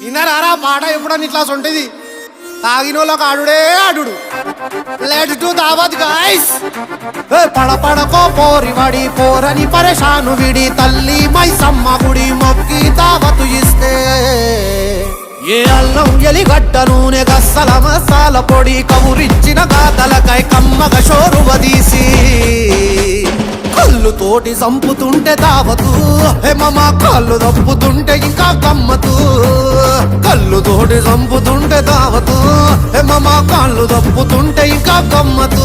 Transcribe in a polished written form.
ఇన్నారా పాట ఎప్పుడని ఇట్లా సొంటిది తాగినోళ్ళకు ఆడుడే ఆడు. లెట్స్ డు దావత్ గైస్. పడపడకో పోరివాడి పోరని పరేషాను విడి తల్లి మైసమ్మ గుడి మొక్కి దావతు ఇస్తే ఏ అల్లం ఎలిగడ్డ నూనె గస్సల మసాల పొడి కవురిచ్చిన గాతలకై కమ్మగ షోరువదీసి కళ్ళు తోటి చంపుతుంటే దావతు హేమమ్మ కళ్ళు దప్పుతుంటే ఇంకా గమ్మతు. కళ్ళు తోటి చంపుతుంటే దావతు హేమమ్మ కళ్ళు దప్పుతుంటే ఇంకా గమ్మతు.